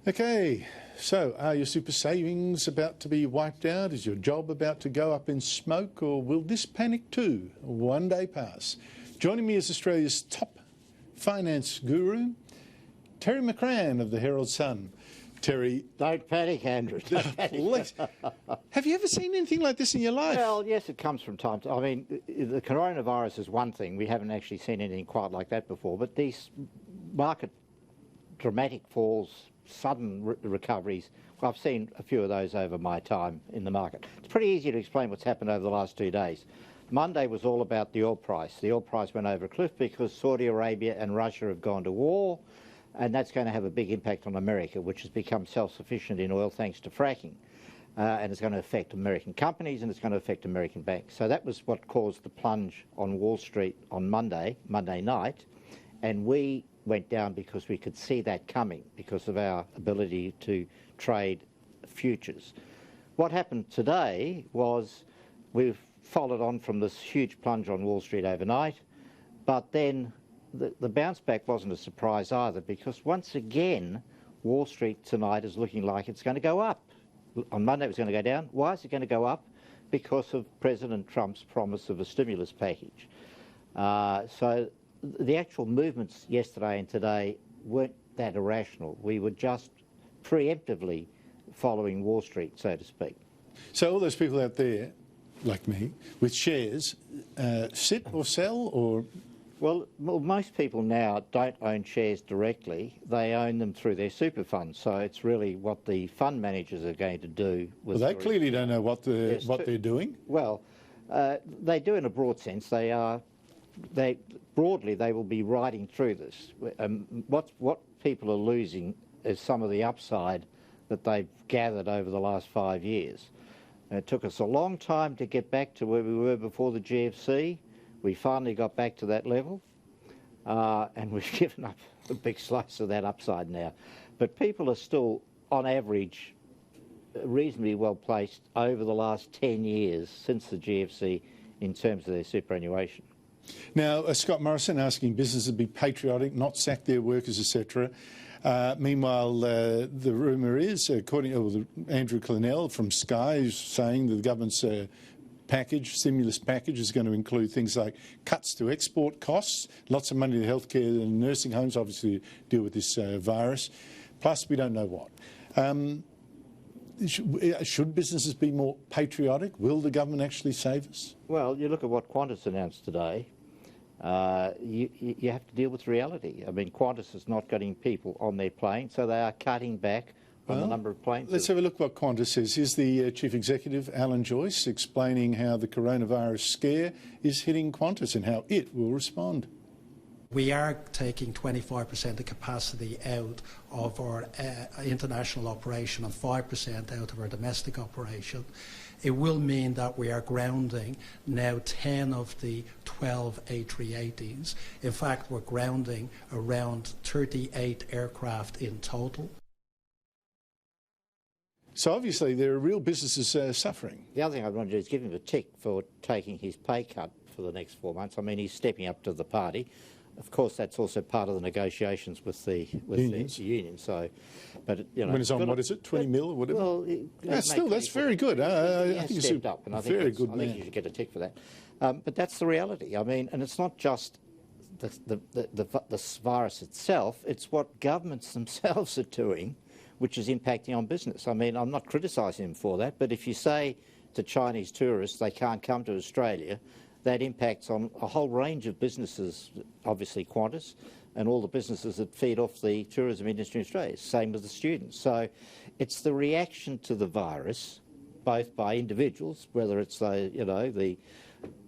Okay, so are your super savings about to be wiped out? Is your job about to go up in smoke, or will this panic too one day pass? Joining me is Australia's top finance guru, Terry McCrann of the Herald Sun. Terry. Don't panic, Andrew. Don't panic. Have you ever seen anything like this in your life? Well, yes, it comes from time to time. I mean, the coronavirus is one thing. We haven't actually seen anything quite like that before. But these market dramatic falls, sudden recoveries, well, I've seen a few of those over my time in the market. It's pretty easy to explain what's happened over the last 2 days. Monday was all about the oil price. The oil price went over a cliff because Saudi Arabia and Russia have gone to war, and that's going to have a big impact on America, which has become self-sufficient in oil thanks to fracking. And it's going to affect American companies, and it's going to affect American banks. So that was what caused the plunge on Wall Street on Monday night, and we went down because we could see that coming because of our ability to trade futures. What happened today was we've followed on from this huge plunge on Wall Street overnight, but then the bounce back wasn't a surprise either, because once again Wall Street tonight is looking like it's going to go up. On Monday it was going to go down. Why is it going to go up? Because of President Trump's promise of a stimulus package. So the actual movements yesterday and today weren't that irrational. We were just preemptively following Wall Street, so to speak. So all those people out there, like me, with shares, sit or sell or... Well, most people now don't own shares directly. They own them through their super funds. So it's really what the fund managers are going to do. Well, they clearly don't know what they're doing. Well, they do in a broad sense. Broadly, they will be riding through this. What people are losing is some of the upside that they've gathered over the last 5 years. It took us a long time to get back to where we were before the GFC. We finally got back to that level, and we've given up a big slice of that upside now. But people are still, on average, reasonably well placed over the last 10 years since the GFC in terms of their superannuation. Now, Scott Morrison asking businesses to be patriotic, not sack their workers, etc. Meanwhile, the rumour is, according to Andrew Clennell from Sky, is saying that the government's stimulus package is going to include things like cuts to export costs, lots of money to healthcare and nursing homes, obviously, to deal with this virus. Plus, we don't know what. Should businesses be more patriotic? Will the government actually save us? Well, you look at what Qantas announced today. You have to deal with reality. I mean, Qantas is not getting people on their plane, so they are cutting back on the number of planes. Let's have a look what Qantas says. Here's the Chief Executive, Alan Joyce, explaining how the coronavirus scare is hitting Qantas and how it will respond. We are taking 25% of capacity out of our international operation and 5% out of our domestic operation. It will mean that we are grounding now 10 of the 12 A380s. In fact, we're grounding around 38 aircraft in total. So obviously there are real businesses suffering. The other thing I want to do is give him a tick for taking his pay cut for the next 4 months. I mean, he's stepping up to the party. Of course, that's also part of the negotiations with the union. So, but you know, when it's on, what is it, 20 mil or whatever? Well, that's very good. I think it's stepped up, and I think you should get a tick for that. But that's the reality. I mean, and it's not just the virus itself; it's what governments themselves are doing, which is impacting on business. I mean, I'm not criticising them for that, but if you say to Chinese tourists they can't come to Australia, that impacts on a whole range of businesses, obviously Qantas, and all the businesses that feed off the tourism industry in Australia. Same with the students. So it's the reaction to the virus, both by individuals, whether it's the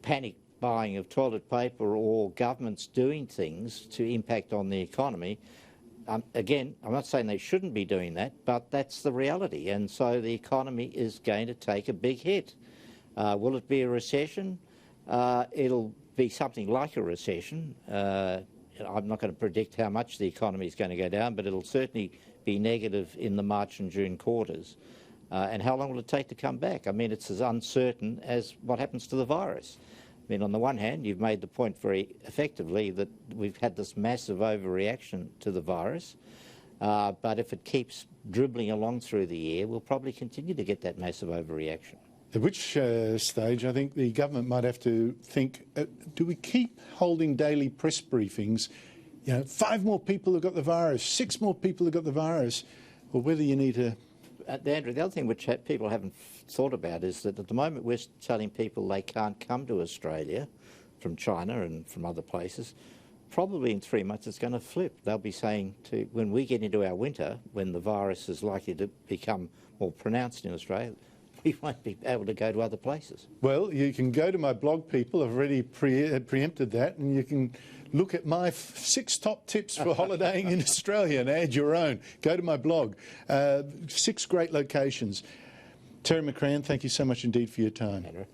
panic buying of toilet paper or governments doing things to impact on the economy. Again, I'm not saying they shouldn't be doing that, but that's the reality. And so the economy is going to take a big hit. Will it be a recession? It'll be something like a recession. I'm not going to predict how much the economy is going to go down, but it'll certainly be negative in the March and June quarters. And how long will it take to come back? I mean, it's as uncertain as what happens to the virus. I mean, on the one hand, you've made the point very effectively that we've had this massive overreaction to the virus. But if it keeps dribbling along through the year, we'll probably continue to get that massive overreaction. At which stage I think the government might have to think, do we keep holding daily press briefings, 5 more people have got the virus, 6 more people have got the virus, or whether you need to... Andrew, the other thing which people haven't thought about is that at the moment we're telling people they can't come to Australia from China and from other places. Probably in 3 months it's going to flip. They'll be saying, when we get into our winter, when the virus is likely to become more pronounced in Australia, we won't be able to go to other places. Well, you can go to my blog, people. I've already preempted that, and you can look at my 6 top tips for holidaying in Australia and add your own. Go to my blog. 6 great locations. Terry McCrann, thank you so much indeed for your time. Andrew.